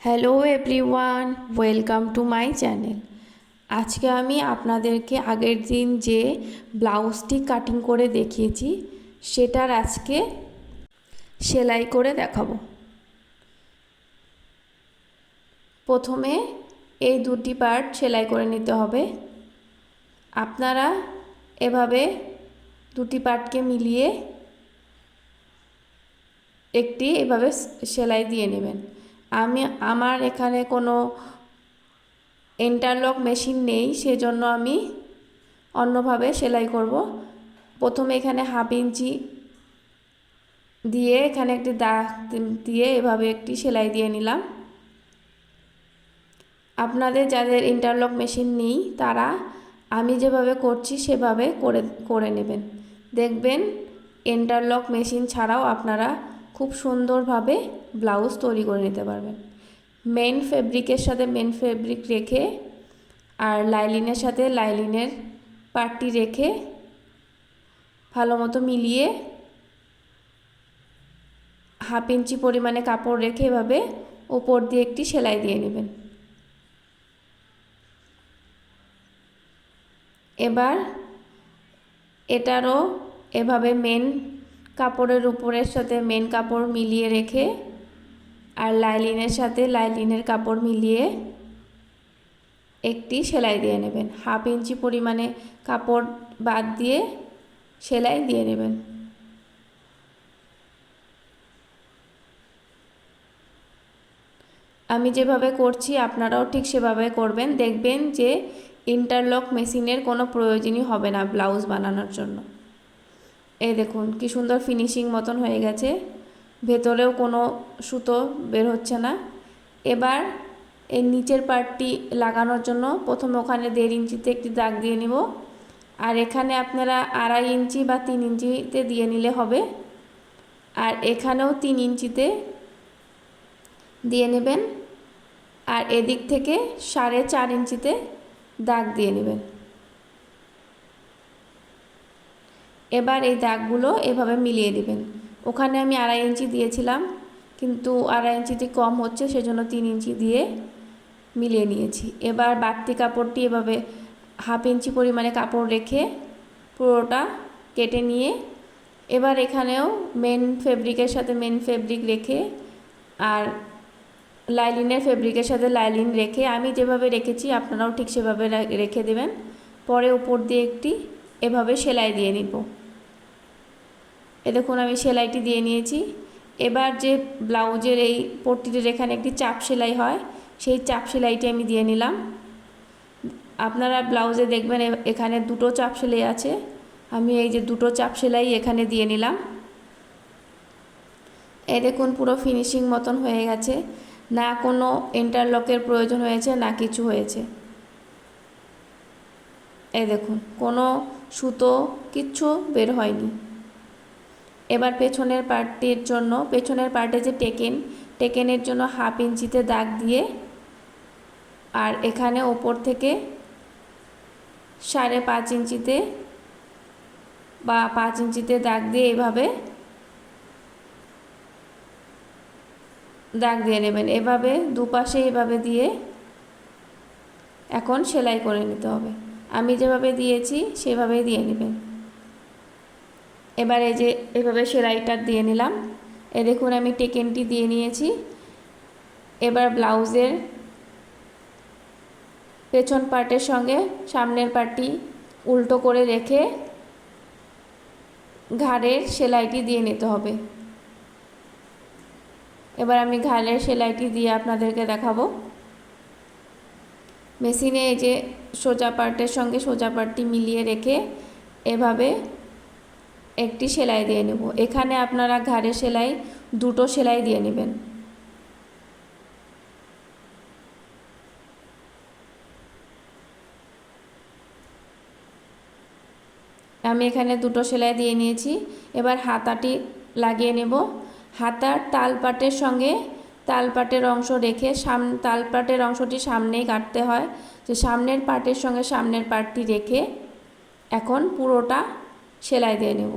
Hello everyone, welcome to my channel. আজকে আমি আপনাদেরকে আগের দিন যে ব্লাউজটি কাটিং করে দেখিয়েছি সেটার আজকে সেলাই করে দেখাবো। প্রথমে এই দুটি পার্ট সেলাই করে নিতে হবে। আপনারা এভাবে দুটি পার্টকে মিলিয়ে একটি এভাবে সেলাই দিয়ে নেবেন। আমার এখানে কোনো ইন্টারলক মেশিন নেই, সেজন্য আমি অন্যভাবে সেলাই করব। প্রথমে এখানে 1/2 ইঞ্চি দিয়ে এখানে একটি দাগ দিয়ে এভাবে একটি সেলাই দিয়ে নিলাম। আপনাদের যাদের ইন্টারলক মেশিন নেই তারা আমি যেভাবে করছি সেভাবে করে নেবেন। দেখবেন ইন্টারলক মেশিন ছাড়াও আপনারা খুব সুন্দরভাবে ব্লাউজ তৈরি করে নিতে পারবেন। মেন ফেব্রিকের সাথে মেন ফেব্রিক রেখে আর লাইলিনের সাথে লাইলিনের পার্টটি রেখে ভালো মতো মিলিয়ে 1/2 ইঞ্চি পরিমাণে কাপড় রেখে এভাবে উপর দিয়ে একটি সেলাই দিয়ে নেবেন। এবার এটারও এভাবে মেন কাপড়ের উপরের সাথে মেন কাপড় মিলিয়ে রেখে আর লাইলিনের সাথে লাইলিনের কাপড় মিলিয়ে একটি সেলাই দিয়ে নেবেন। 1/2 ইঞ্চি পরিমাণে কাপড় বাদ দিয়ে সেলাই দিয়ে নেবেন। আমি যেভাবে করছি আপনারাও ঠিক সেভাবে করবেন। দেখবেন যে ইন্টারলক মেশিনের কোনো প্রয়োজনই হবে না ব্লাউজ বানানোর জন্য। এই দেখুন কি সুন্দর ফিনিশিং মতন হয়ে গেছে, ভেতরেও কোনো সুতো বের হচ্ছে না। এবার এই নিচের পার্টটি লাগানোর জন্য প্রথমে ওখানে 1.5 ইঞ্চিতে একটি দাগ দিয়ে নিব, আর এখানে আপনারা 2.5 ইঞ্চি বা 3 ইঞ্চিতে দিয়ে নিলে হবে। আর এখানেও 3 ইঞ্চিতে দিয়ে নেবেন, আর এদিক থেকে 4.5 ইঞ্চিতে দাগ দিয়ে নেবেন। এবার এই দাগগুলো এভাবে মিলিয়ে দিবেন। ওখানে আমি 2.5 ইঞ্চি দিয়েছিলাম, কিন্তু 2.5 ইঞ্চিতে কম হচ্ছে, সেজন্য 3 ইঞ্চি দিয়ে মিলিয়ে নিয়েছি। এবার বাড়তি কাপড়টি এভাবে 1/2 ইঞ্চি পরিমাণে কাপড় রেখে পুরোটা কেটে নিয়ে এবার এখানেও মেন ফেব্রিকের সাথে মেন ফেব্রিক রেখে আর লাইলিনের ফেব্রিকের সাথে লাইলিন রেখে আমি যেভাবে রেখেছি আপনারাও ঠিক সেভাবে রেখে দেবেন। পরে উপর দিয়ে একটি এভাবে সেলাই দিয়ে নিব। দেখুন আমি সেলাইটি দিয়ে নিয়েছি। এবার যে ব্লাউজের এই পট্টিটির এখানে একটি চাপ সেলাই হয়, সেই চাপ সেলাইটি আমি দিয়ে নিলাম। আপনারা ব্লাউজে দেখবেন এখানে 2টো চাপ সেলাই আছে, আমি এই যে 2টো চাপ সেলাই এখানে দিয়ে নিলাম। এই দেখুন পুরো ফিনিশিং মতন হয়ে গেছে, না কোনো ইন্টারলকের প্রয়োজন হয়েছে না কিছু হয়েছে। এই দেখুন কোনো সুতো কিচ্ছু বের হয়নি। এবার পেছনের পার্টটির জন্য পেছনের পার্টে যে টেকেনের জন্য 1/2 ইঞ্চিতে দাগ দিয়ে আর এখানে ওপর থেকে 5.5 ইঞ্চিতে বা 5 ইঞ্চিতে দাগ দিয়ে এভাবে দাগ দিয়ে নেবেন। এভাবে দুপাশে এভাবে দিয়ে এখন সেলাই করে নিতে হবে। আমি যেভাবে দিয়েছি সেভাবেই দিয়ে নেবেন। এবার এই যে এভাবে সেলাইটা দিয়ে নিলাম। দেখুন আমি টেকেনটি দিয়ে নিয়েছি। এবার ব্লাউজের পেছন পার্টের সঙ্গে সামনের পার্টটি উল্টো করে রেখে ঘাড়ের সেলাইটি দিয়ে নিতে হবে। এবার আমি ঘাড়ের সেলাইটি দিয়ে আপনাদেরকে দেখাবো। মেশিনে এই যে সোজা পার্টের সঙ্গে সোজা পার্টটি মিলিয়ে রেখে এভাবে একটি সেলাই দিয়ে নেব। এখানে আপনারা ঘাড়ের সেলাই 2টো সেলাই দিয়ে নেবেন। আমি এখানে 2টো সেলাই দিয়ে নিয়েছি। এবার হাতাটি লাগিয়ে নেব। হাতার তালপাটের সঙ্গে তালপাটের অংশ রেখে তালপাটের অংশটি সামনেই কাটতে হয়, যে সামনের পার্টের সঙ্গে সামনের পার্টটি রেখে এখন পুরোটা সেলাই দিয়ে নেব।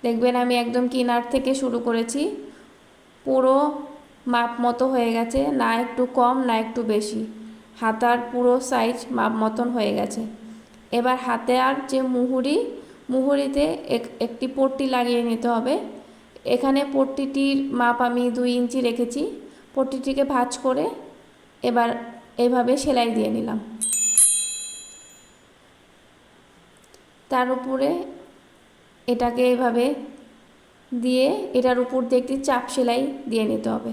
দেখবেন আমি একদম কিনার থেকে শুরু করেছি, পুরো মাপ মতো হয়ে গেছে, না একটু কম না একটু বেশি, হাতার পুরো সাইজ মাপ মতন হয়ে গেছে। এবার হাতে আর যে মুহুরিতে একটি পট্টি লাগিয়ে নিতে হবে। এখানে পট্টিটির মাপ আমি 2 ইঞ্চি রেখেছি। পট্টিটিকে ভাঁজ করে এবার এইভাবে সেলাই দিয়ে নিলাম। তার উপরে এটাকে এইভাবে দিয়ে এটার উপর দিয়ে একটি চাপ সেলাই দিয়ে নিতে হবে।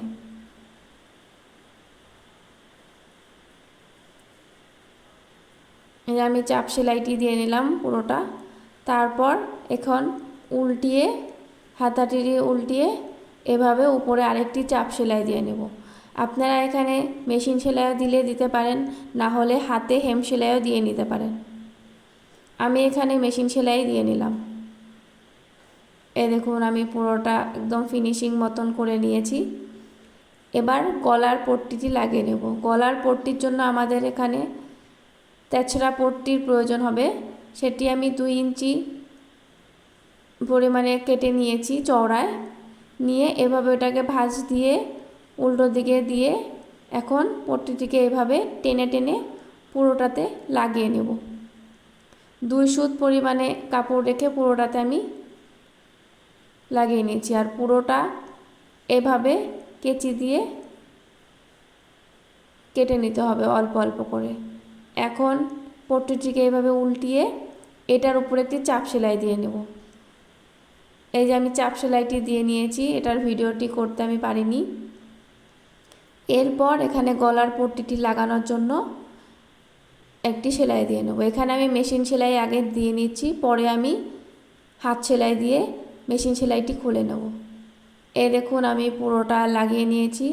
এই আমি চাপ সেলাইটি দিয়ে নিলাম পুরোটা। তারপর এখন উল্টিয়ে হাতাটি উল্টিয়ে এভাবে উপরে আরেকটি চাপ সেলাই দিয়ে নেব। আপনারা এখানে মেশিন সেলাইও দিতে পারেন, না হলে হাতে হেম সেলাইও দিয়ে নিতে পারেন। আমি এখানে মেশিন সেলাই দিয়ে নিলাম। এই দেখুন আমি পুরোটা একদম ফিনিশিং মতন করে নিয়েছি। এবার গলার পট্টিটি লাগিয়ে নেব। গলার পট্টির জন্য আমাদের এখানে তেছড়া পট্টির প্রয়োজন হবে। সেটি আমি 2 ইঞ্চি পরিমাণে কেটে নিয়েছি চওড়ায়, নিয়ে এভাবে ওটাকে ভাঁজ দিয়ে উল্টো দিকে দিয়ে এখন পট্টিটিকে এভাবে টেনে টেনে পুরোটাতে লাগিয়ে নেব। 2 সুত পরিমাণে কাপড় রেখে পুরোটাতে আমি লাগিয়ে নিয়েছি। আর পুরোটা এভাবে কেচি দিয়ে কেটে নিতে হবে অল্প অল্প করে। এখন পট্টিটিকে এভাবে উল্টিয়ে এটার উপরে একটি চাপ সেলাই দিয়ে নেব। এই যে আমি চাপ সেলাইটি দিয়ে নিয়েছি, এটার ভিডিওটি করতে আমি পারিনি। এরপর এখানে গলার পট্টিটি লাগানোর জন্য একটি সেলাই দিয়ে নেব। এখানে আমি মেশিন সেলাই আগে দিয়ে নিচ্ছি, পরে আমি হাত সেলাই দিয়ে মেশিন সেলাইটি খুলে নেব। এই দেখুন আমি পুরোটা লাগিয়ে নিয়েছি।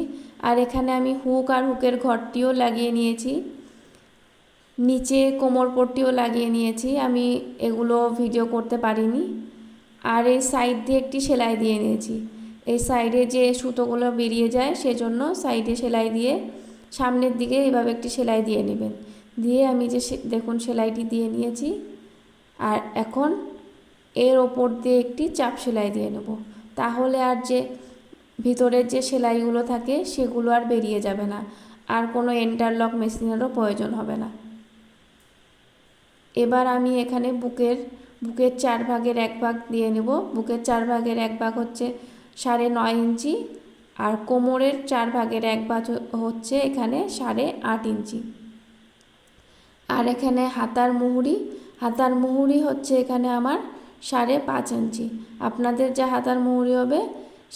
আর এখানে আমি হুক আর হুকের ঘরটিও লাগিয়ে নিয়েছি, নিচে কোমর পট্টিও লাগিয়ে নিয়েছি। আমি এগুলো ভিডিও করতে পারিনি। আর এই সাইড দিয়ে একটি সেলাই দিয়ে নিয়েছি। এই সাইডে যে সুতোগুলো বেরিয়ে যায় সেজন্য সাইডে সেলাই দিয়ে সামনের দিকে এইভাবে একটি সেলাই দিয়ে নেবেন। দিয়ে আমি যে দেখুন সেলাইটি দিয়ে নিয়েছি। আর এখন এর ওপর দিয়ে একটি চাপ সেলাই দিয়ে নেব। তাহলে আর যে ভিতরের যে সেলাইগুলো থাকে সেগুলো আর বেরিয়ে যাবে না, আর কোনো ইন্টারলক মেশিনেরও প্রয়োজন হবে না। এবার আমি এখানে বুকের 4 ভাগের 1 ভাগ দিয়ে নেব। বুকের 4 ভাগের 1 ভাগ হচ্ছে 9.5 ইঞ্চি, আর কোমরের 4 ভাগের 1 ভাগ হচ্ছে এখানে 8.5 ইঞ্চি। আর এখানে হাতার মুহুরি হচ্ছে এখানে আমার 5.5 ইঞ্চি। আপনাদের যা হাতার মুহুরি হবে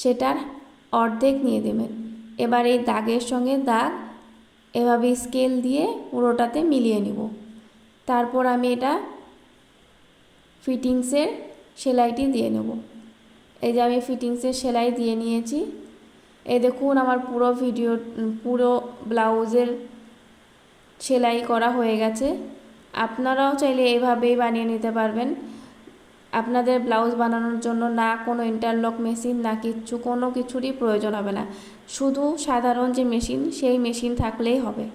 সেটার অর্ধেক নিয়ে দেবেন। এবার এই দাগের সঙ্গে দাগ এভাবে স্কেল দিয়ে পুরোটাতে মিলিয়ে নেব। তারপর আমি এটা ফিটিংসের সেলাইটি দিয়ে নেব। এই যে আমি ফিটিংসের সেলাই দিয়ে নিয়েছি। এই দেখুন আমার পুরো ব্লাউজের সেলাই করা হয়ে গেছে। আপনারাও চাইলে এইভাবেই বানিয়ে নিতে পারবেন। আপনাদের ব্লাউজ বানানোর জন্য না কোনো ইন্টারলক মেশিন না কোনো কিছুরই প্রয়োজন হবে না, শুধু সাধারণ যে মেশিন সেই মেশিন থাকলেই হবে।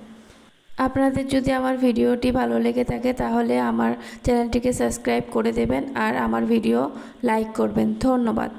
আপনাদের যদি আমার ভিডিওটি ভালো লেগে থাকে তাহলে আমার চ্যানেলটিকে সাবস্ক্রাইব করে দেবেন আর আমার ভিডিও লাইক করবেন। ধন্যবাদ।